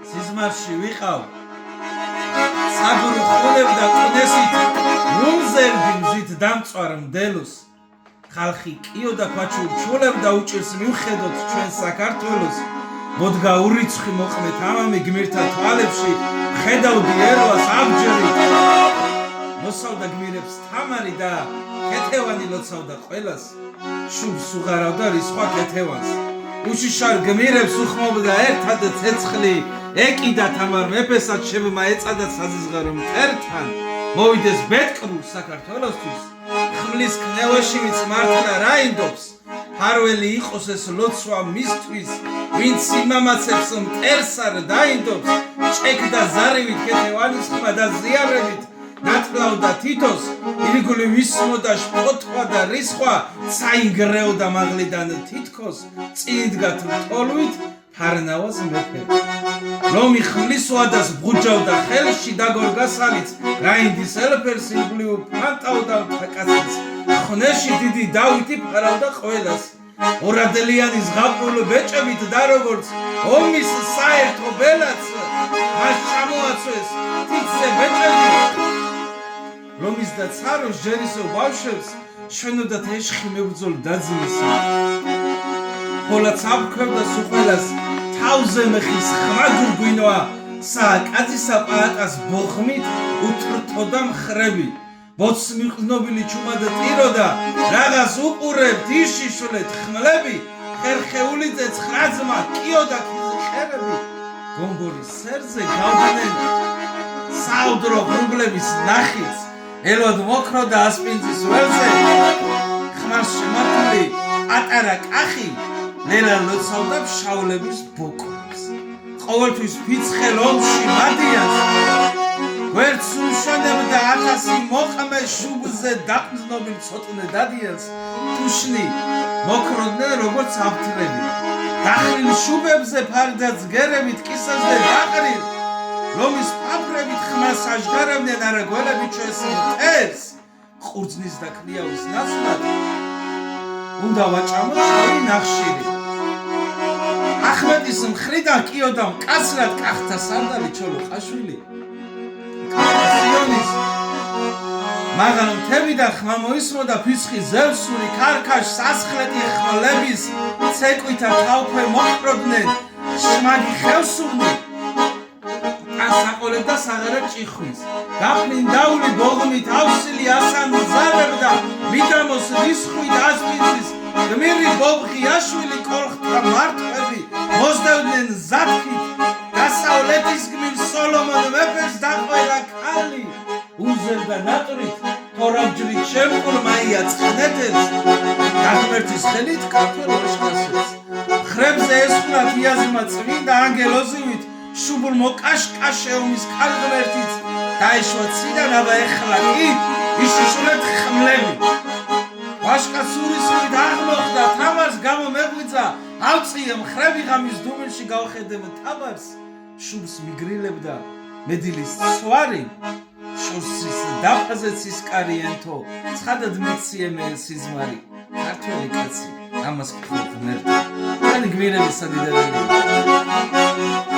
სიზმარში ვიყავ საგურო ხულებდა ყნესით რუნზერდი მზით დამწვარ მდელოს ხალხი კიო და ქვაჩურჩულებდა უჭირს მივხედოთ ჩვენ საქართველოს მოდგა ურიცხი მოყმეთ ამამი გმირთა თვალებში ხედავდი ერვას აბჯერი მოსავდა გმირებს თამარი და ქეთევანი ლოცავდა ყველას შუბს უღარავდა რისხვა ქეთევანს უშიშარ გმირებს უხმობდა ერთად ცეცხლი ეკიდა თამარ მეფესაც შემმა ეწადა საზიზღარო მტერთან მოვიდეს ბედკრულ საქართველოსთვის ხმლის კნევაში ვიც მართლა რაინდობს ფარველი იყოს ეს ლოცვა მისთვის ვინც იმამაცებს მტერსარ დაინდობს ჭექდა ზარივით ქეთევანის ხმა და ზიარებით ნათლავდა თითოს ირგული ვისმოდა შფოთვა და რისხვა საინგრეოდა მაღლიდან თითქოს წინდგა თოლვით ფარნავას მეფე ლომი ხმლის ვადას ბღუჯავდა ხელში დაგორგასალიც რაინდის ელფერს ირგული ფანტავდა კაცის ხნეში დიდი დავითი ფარავდა ყველას ორადელიანი ზღაპრულ ბეჭებით და როგორც ომის საერთო ბელაც მას ჩამოაცვეს თითზე ბეჭები ლომის და ცაროს ჯერისო ბავშვებს შვენოდათ ეშხი მებრძოლ დაძმისა ხოლაც აბქვევდა სუყველას თავზე მეხის ხმა გურგვინოა სააკაძისა პაატას ბოხმით უთრთოდა მხრები ბოც მიყნობილი ჩუმად ტიროდა რაღაც უყურებთ იშიშვლეთ ხმლები ხერხეულიძე ცხრაძმა კიოდა ხერები გომბორის სერზე გავდნენ საუდრო ღრუბლების ნახიც ელოდ მოქროდა ასპინძის ველზე ხმას შემართული პატარა კახი ლელა ლოცავდა შავლების ბოკვებს ყოველთვის ფიცხელ ომში მადიანს გვერდს უშენებდა 1000 მოყმე შუბზე დაყრდნობილ ცოტნე დადიანს თუშნი მოქროდნენ როგორც აფთრები დახრილ შუბებზე ფარდა ძგერებით კისაზე დაყრილ ლომის პაფრებით ხმას აჟღარებდნენ არა გველები ჩვენს მტერს ყურძნის და ქლიავის ნაცვლად უნდა ვაჭამოთ ორი ნახშირი ახმეტის მხრიდან კიოდა მკაცრად კახთა სანდალი ჩოლოყაშვილი კასიონის მაგრამ მთებიდან ხმა მოისმოდა ფიცხი ზევსური ქარქაშ სასხლეტი ხმლების ცეკვითა თავქვე მოჰყროდნენ შმაგი ხევსურნი ასაყოლებდა საღერა ჭიხვის გაფრინდაული ბოღმით ავსილი ასან ზარებდა მიდამოს რისხვი და ასპინძის გმირი ბობღი აშვილი კოლხთა მართვები მოსდევდნენ ზაფხით დასავლეთის გმირ სოლომონ მეფეს დაყველა ქალი უზერდა ნატრით თორაბჯრით შემკურ მაია ცხნეთელს დაღმერთის ხელით ქართველ ოშკასებს ხრებზე ესხმათ იაზმა წმინდა ანგელოზივით შუბურ მოკაშკაშეუმის ქალღმერთიც დაეშვა ციდან აბა ეხლა კი იშიშვლეთ ხმლები ვაშკასურისვით აღმოხდა თამარს გამომეღვიძა ავწია მხრები ღამის დუმილში გავხედემ თაბარს შუბს მიგრილებდა მედილის ცვარი შორსის დაფაზე ცისკარიენთო ცხადად მიცია მე სიზმარი ქართველი კაცი ამას გქონდ მერტი ani გმირების სადიდებელი